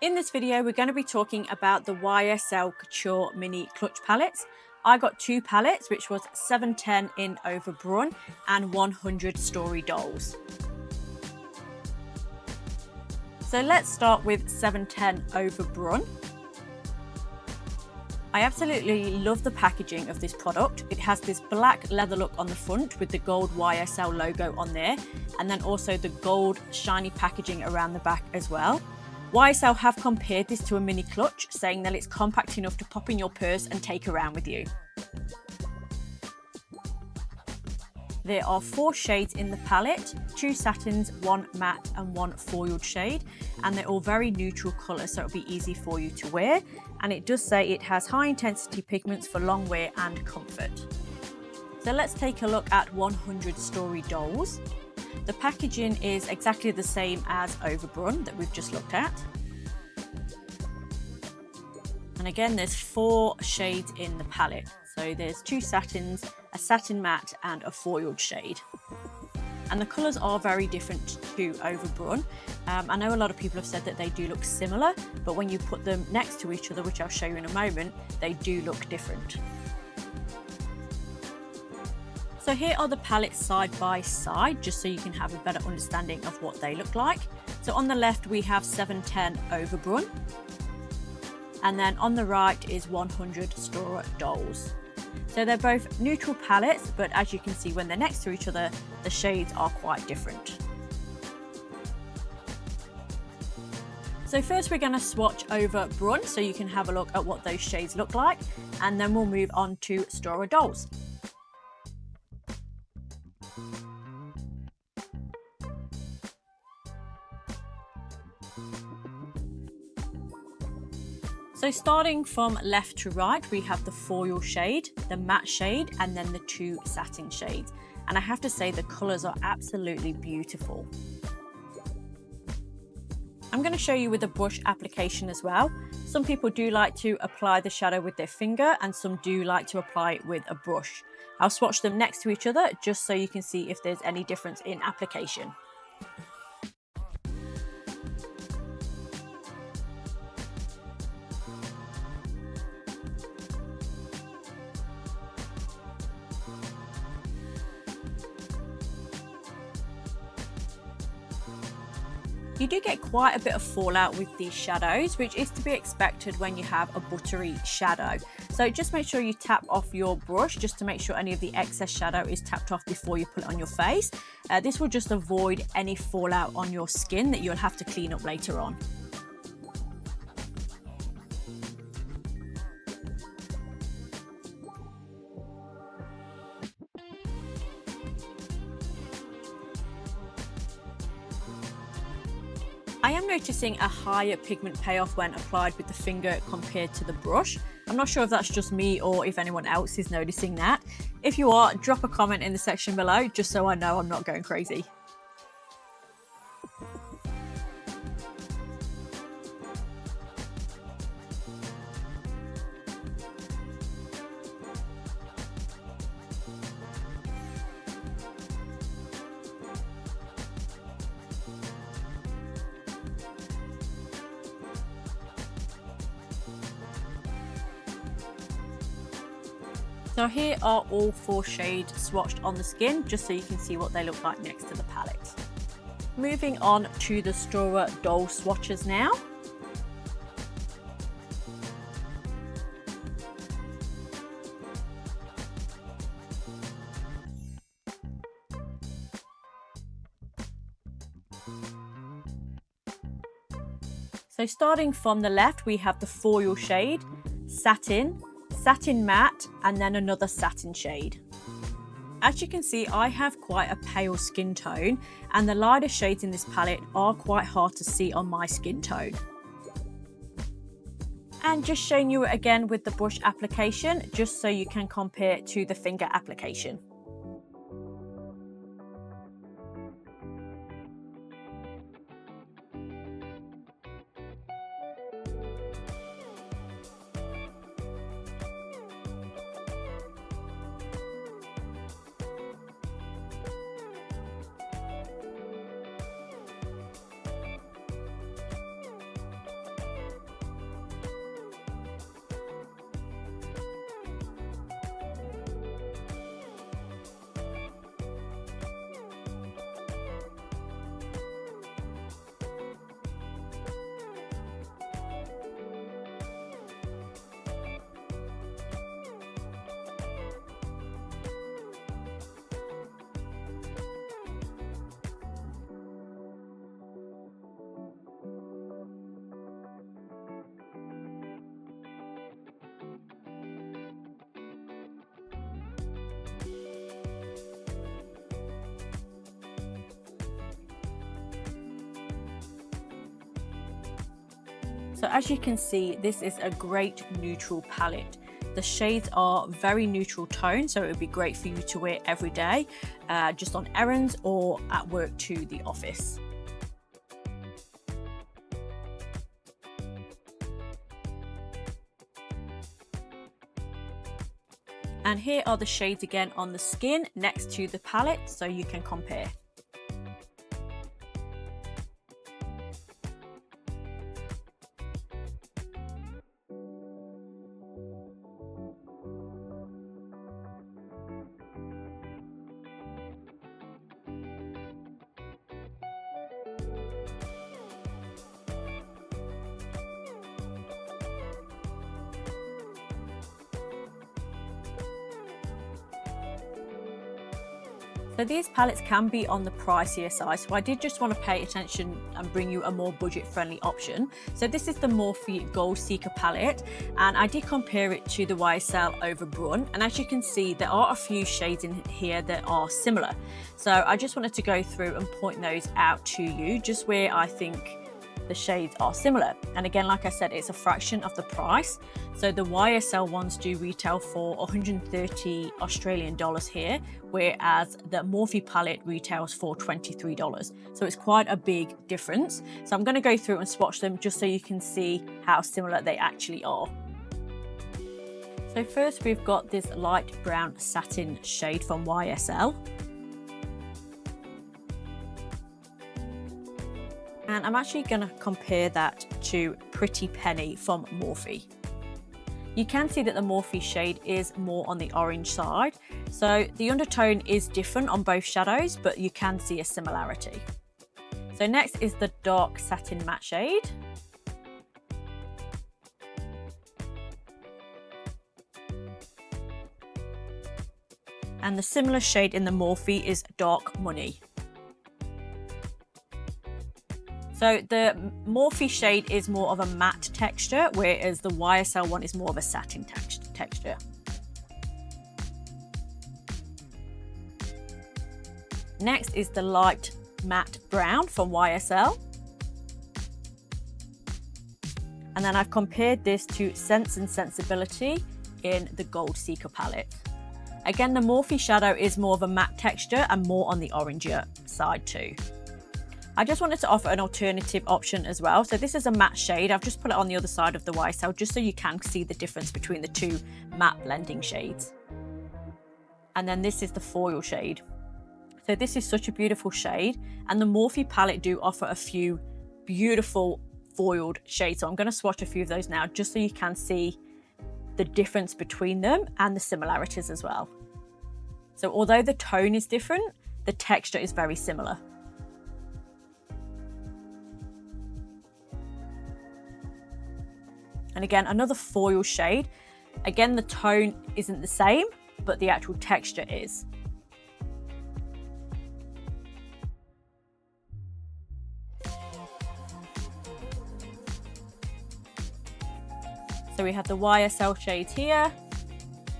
In this video, we're going to be talking about the YSL Couture Mini Clutch Palettes. I got two palettes, which was 710 in Over Brun and 100 Stora Dolls. So let's start with 710 Over Brun. I absolutely love the packaging of this product. It has this black leather look on the front with the gold YSL logo on there, and then also the gold shiny packaging around the back as well. YSL have compared this to a mini clutch, saying that it's compact enough to pop in your purse and take around with you. There are 4 shades in the palette, 2 satins, 1 matte and 1 foiled shade, and they're all very neutral colours, so it'll be easy for you to wear. And it does say it has high intensity pigments for long wear and comfort. So let's take a look at 100 Stora Dolls. The packaging is exactly the same as Over Brun that we've just looked at. And again, there's 4 shades in the palette. So there's 2 satins, a satin matte and a foiled shade. And the colours are very different to Over Brun. I know a lot of people have said that they do look similar, but when you put them next to each other, which I'll show you in a moment, they do look different. So here are the palettes side by side, just so you can have a better understanding of what they look like. So on the left, we have 710 Over Brun. And then on the right is 100 Stora Dolls. So they're both neutral palettes, but as you can see when they're next to each other, the shades are quite different. So first we're going to swatch Over Brun so you can have a look at what those shades look like, and then we'll move on to Stora Dolls. So starting from left to right, we have the foil shade, the matte shade, and then the 2 satin shades. And I have to say the colours are absolutely beautiful. I'm going to show you with a brush application as well. Some people do like to apply the shadow with their finger, and some do like to apply it with a brush. I'll swatch them next to each other just so you can see if there's any difference in application. You do get quite a bit of fallout with these shadows, which is to be expected when you have a buttery shadow. So just make sure you tap off your brush just to make sure any of the excess shadow is tapped off before you put it on your face. This will just avoid any fallout on your skin that you'll have to clean up later on. I am noticing a higher pigment payoff when applied with the finger compared to the brush. I'm not sure if that's just me or if anyone else is noticing that. If you are, drop a comment in the section below just so I know I'm not going crazy. So here are all 4 shades swatched on the skin, just so you can see what they look like next to the palette. Moving on to the Stora Dolls swatches now. So starting from the left, we have the foil shade, satin, satin matte, and then another satin shade. As you can see, I have quite a pale skin tone, and the lighter shades in this palette are quite hard to see on my skin tone. And just showing you it again with the brush application, just so you can compare it to the finger application. So as you can see, this is a great neutral palette. The shades are very neutral tone, so it would be great for you to wear every day, just on errands or at work to the office. And here are the shades again on the skin next to the palette, so you can compare. So these palettes can be on the pricier side, so I did just want to pay attention and bring you a more budget-friendly option. So this is the Morphe Gold Seeker palette, and I did compare it to the YSL Over Brun, and as you can see, there are a few shades in here that are similar. So I just wanted to go through and point those out to you, just where I think the shades are similar. And again, like I said, it's a fraction of the price. So the YSL ones do retail for 130 Australian dollars here, whereas the Morphe palette retails for $23. So it's quite a big difference. So I'm going to go through and swatch them just so you can see how similar they actually are. So first we've got this light brown satin shade from YSL. And I'm actually going to compare that to Pretty Penny from Morphe. You can see that the Morphe shade is more on the orange side. So the undertone is different on both shadows, but you can see a similarity. So next is the dark satin matte shade. And the similar shade in the Morphe is Dark Money. So the Morphe shade is more of a matte texture, whereas the YSL one is more of a satin texture. Next is the light matte brown from YSL. And then I've compared this to Sense and Sensibility in the Gold Seeker palette. Again, the Morphe shadow is more of a matte texture and more on the oranger side too. I just wanted to offer an alternative option as well. So this is a matte shade. I've just put it on the other side of the YSL just so you can see the difference between the two matte blending shades. And then this is the foil shade. So this is such a beautiful shade, and the Morphe palette do offer a few beautiful foiled shades. So I'm going to swatch a few of those now just so you can see the difference between them and the similarities as well. So although the tone is different, the texture is very similar. And again, another foil shade. Again, the tone isn't the same, but the actual texture is. So we have the YSL shades here,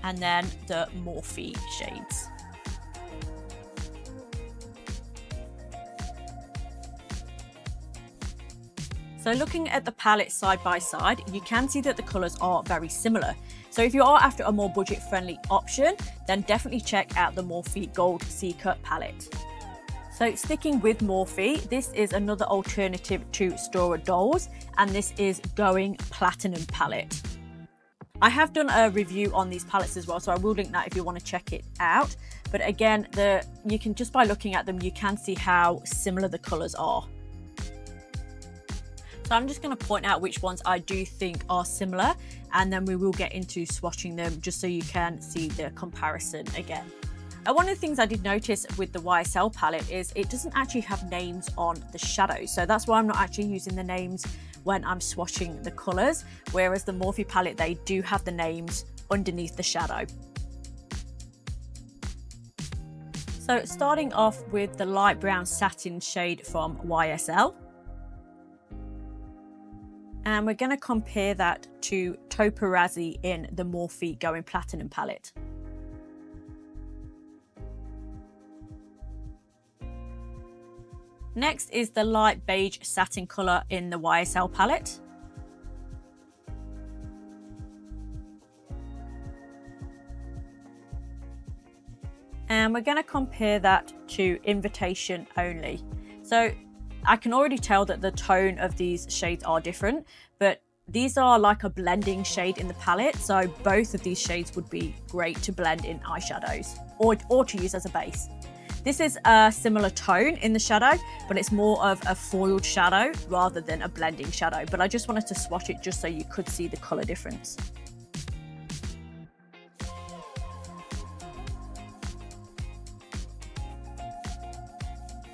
and then the Morphe shades. So looking at the palette side by side, you can see that the colours are very similar. So if you are after a more budget-friendly option, then definitely check out the Morphe Gold Seeker palette. So sticking with Morphe, this is another alternative to Stora Dolls, and this is Going Platinum palette. I have done a review on these palettes as well, so I will link that if you want to check it out. But again, you can just by looking at them, you can see how similar the colours are. So I'm just going to point out which ones I do think are similar, and then we will get into swatching them just so you can see the comparison again. One of the things I did notice with the YSL palette is it doesn't actually have names on the shadows. So that's why I'm not actually using the names when I'm swatching the colours, whereas the Morphe palette, they do have the names underneath the shadow. So starting off with the light brown satin shade from YSL. And we're going to compare that to Toparazzi in the Morphe Going Platinum palette. Next is the light beige satin colour in the YSL palette. And we're going to compare that to Invitation Only. So I can already tell that the tone of these shades are different, but these are like a blending shade in the palette. So both of these shades would be great to blend in eyeshadows or to use as a base. This is a similar tone in the shadow, but it's more of a foiled shadow rather than a blending shadow. But I just wanted to swatch it just so you could see the color difference.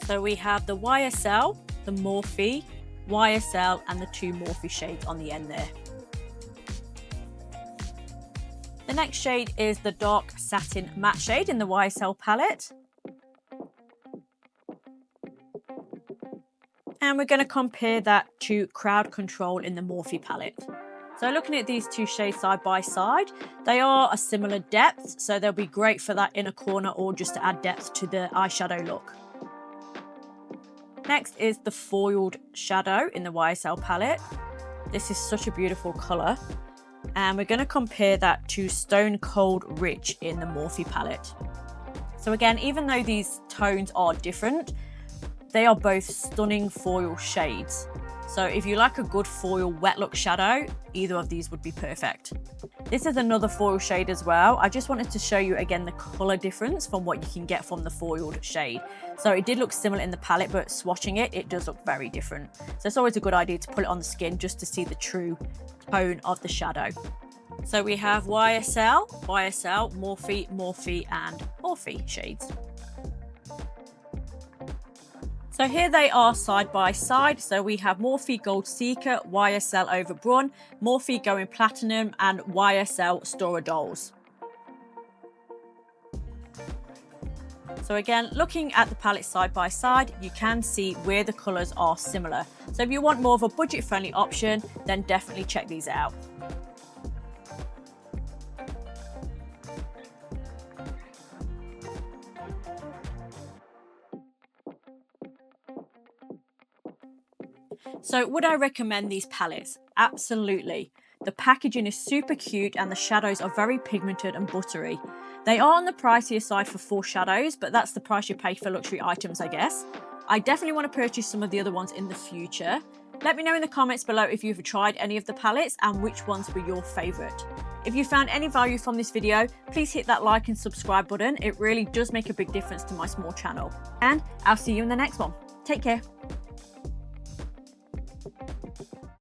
So we have the YSL, the Morphe, YSL, and the 2 Morphe shades on the end there. The next shade is the dark satin matte shade in the YSL palette. And we're going to compare that to Crowd Control in the Morphe palette. So looking at these 2 shades side by side, they are a similar depth, so they'll be great for that inner corner or just to add depth to the eyeshadow look. Next is the foiled shadow in the YSL palette. This is such a beautiful colour. And we're going to compare that to Stone Cold Rich in the Morphe palette. So again, even though these tones are different, they are both stunning foil shades. So if you like a good foil wet look shadow, either of these would be perfect. This is another foil shade as well. I just wanted to show you again the colour difference from what you can get from the foiled shade. So it did look similar in the palette, but swatching it, it does look very different. So it's always a good idea to put it on the skin just to see the true tone of the shadow. So we have YSL, Morphe, Morphe, and Morphe shades. So here they are side by side. So we have Morphe Gold Seeker, YSL Over Brun, Morphe Going Platinum, and YSL Stora Dolls. So again, looking at the palette side by side, you can see where the colours are similar. So if you want more of a budget-friendly option, then definitely check these out. So would I recommend these palettes? Absolutely. The packaging is super cute and the shadows are very pigmented and buttery. They are on the pricier side for 4 shadows, but that's the price you pay for luxury items, I guess. I definitely want to purchase some of the other ones in the future. Let me know in the comments below if you've tried any of the palettes and which ones were your favourite. If you found any value from this video, please hit that like and subscribe button. It really does make a big difference to my small channel. And I'll see you in the next one. Take care.